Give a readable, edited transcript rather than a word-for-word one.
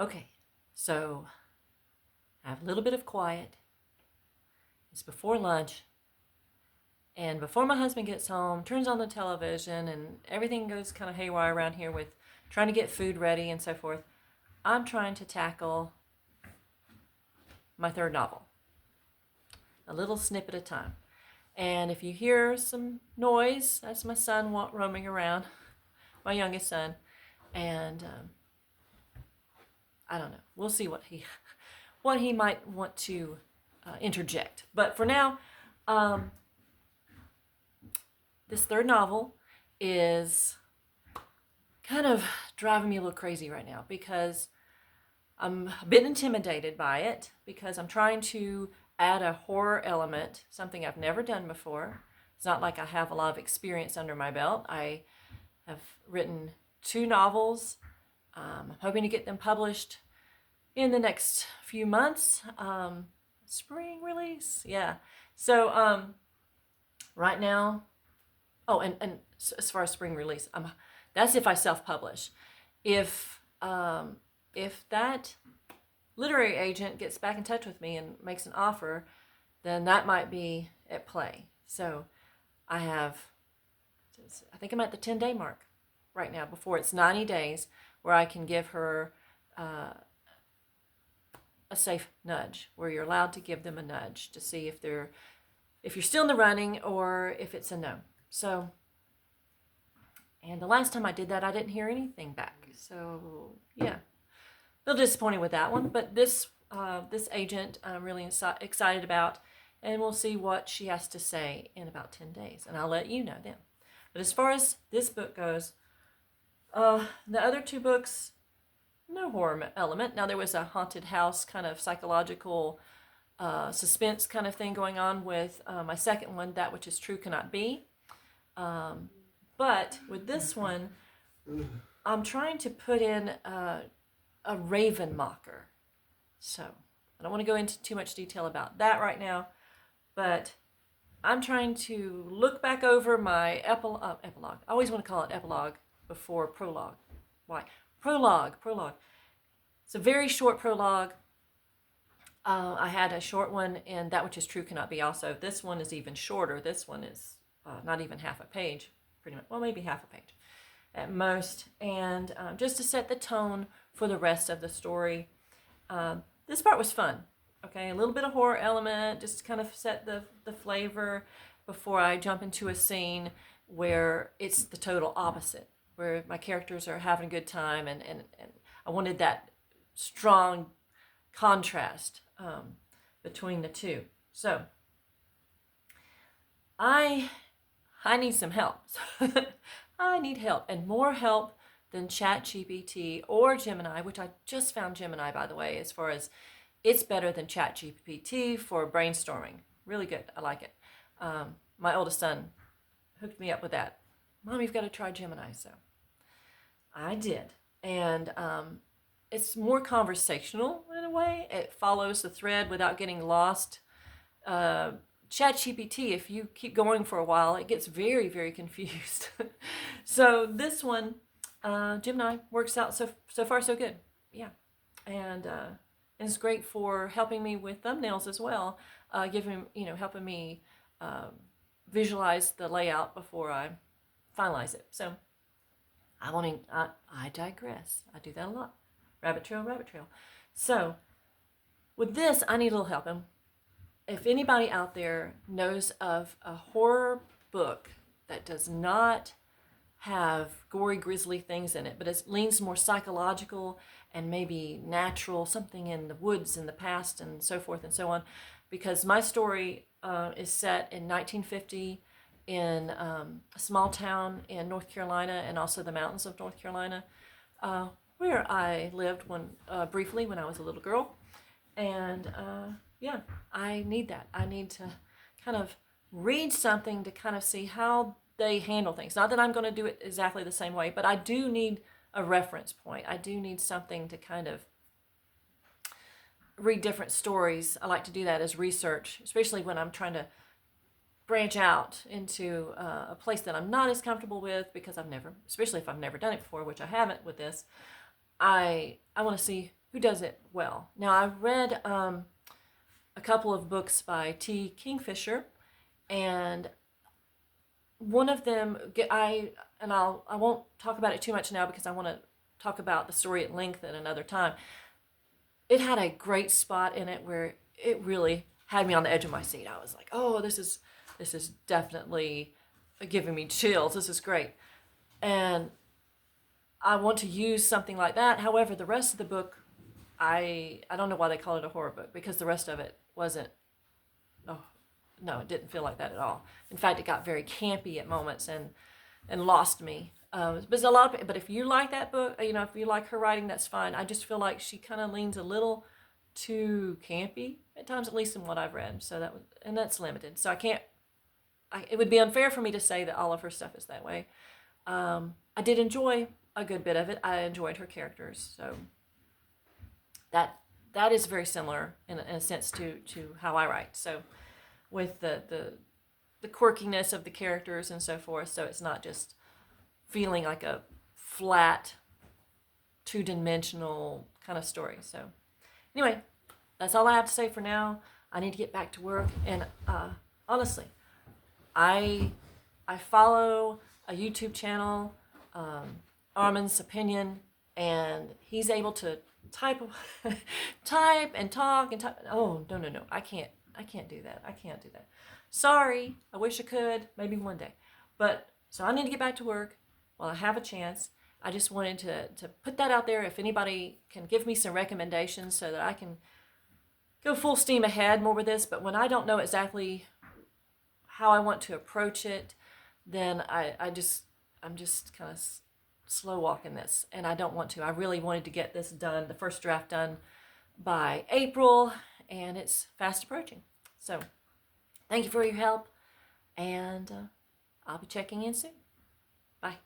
Okay, so I have a little bit of quiet. It's before lunch. And before my husband gets home, turns on the television, and everything goes kind of haywire around here with trying to get food ready and so forth, I'm trying to tackle my third novel, a little snip at a time. And if you hear some noise, that's my son roaming around, my youngest son. And I don't know. We'll see what he might want to interject. But for now, this third novel is kind of driving me a little crazy right now because I'm a bit intimidated by it because I'm trying to add a horror element, something I've never done before. It's not like I have a lot of experience under my belt. I have written 2 novels. I'm hoping to get them published in the next few months. Spring release, yeah. So right now, and as far as spring release, that's if I self-publish. If that literary agent gets back in touch with me and makes an offer, then that might be at play. So I think I'm at the 10-day mark right now before it's 90 days where I can give her a safe nudge, where you're allowed to give them a nudge to see if you're still in the running or if it's a no. So, and the last time I did that, I didn't hear anything back. So yeah, a little disappointed with that one. But this agent, I'm really excited about, and we'll see what she has to say in about 10 days, and I'll let you know then. But as far as this book goes, the other 2 books, no horror element. Now there was a haunted house kind of psychological suspense kind of thing going on with my second one, That Which Is True Cannot Be. But with this one, I'm trying to put in a raven mocker. So I don't want to go into too much detail about that right now, but I'm trying to look back over my epilogue. I always want to call it epilogue before prologue. Why? Prologue. It's a very short prologue. I had a short one in That Which Is True Cannot Be also. This one is even shorter. This one is not even half a page, pretty much. Well, maybe half a page at most. And just to set the tone for the rest of the story. This part was fun. Okay, a little bit of horror element, just to kind of set the flavor before I jump into a scene where it's the total opposite, where my characters are having a good time, and I wanted that strong contrast between the two. So I need some help. I need help, and more help than ChatGPT or Gemini, which I just found Gemini, by the way, as far as it's better than ChatGPT for brainstorming. Really good. I like it. My oldest son hooked me up with that. Mom, you've got to try Gemini. So I did. And it's more conversational in a way. It follows the thread without getting lost. ChatGPT, if you keep going for a while, it gets very, very confused. So this one, Gemini, works out so far so good. Yeah. And it's great for helping me with thumbnails as well, helping me visualize the layout before I finalize it. So I digress. I do that a lot. Rabbit trail. So with this, I need a little help. And if anybody out there knows of a horror book that does not have gory, grisly things in it, but it leans more psychological and maybe natural, something in the woods in the past and so forth and so on, because my story is set in 1950 in a small town in North Carolina and also the mountains of North Carolina, where I lived briefly when I was a little girl. And yeah, I need that. I need to kind of read something to kind of see how they handle things. Not that I'm going to do it exactly the same way, but I do need a reference point. I do need something to kind of read different stories. I like to do that as research, especially when I'm trying to branch out into a place that I'm not as comfortable with, because especially if I've never done it before, which I haven't with this. I want to see does it well. Now, I've read a couple of books by T. Kingfisher, and one of them, I won't talk about it too much now because I want to talk about the story at length at another time. It had a great spot in it where it really had me on the edge of my seat. I was like, oh, this is definitely giving me chills. This is great. And I want to use something like that. However, the rest of the book, I don't know why they call it a horror book, because the rest of it wasn't, oh, no, it didn't feel like that at all. In fact, it got very campy at moments and lost me. But if you like that book, if you like her writing, that's fine. I just feel like she kind of leans a little too campy at times, at least in what I've read. So that's limited. So it would be unfair for me to say that all of her stuff is that way. I did enjoy a good bit of it. I enjoyed her characters. So that is very similar in a sense to how I write. So with the quirkiness of the characters and so forth. So it's not just feeling like a flat, two-dimensional kind of story. So anyway, that's all I have to say for now. I need to get back to work. And honestly, I follow a YouTube channel, Armin's Opinion, and he's able to type and talk and type. Oh, no. I can't do that. I can't do that. Sorry. I wish I could. Maybe one day. But so I need to get back to work while I have a chance. I just wanted to put that out there. If anybody can give me some recommendations so that I can go full steam ahead more with this. But when I don't know exactly how I want to approach it, then I'm just kind of slow walking this, and I don't want to. I really wanted to get this done, the first draft done by April, and it's fast approaching. So thank you for your help, and I'll be checking in soon. Bye.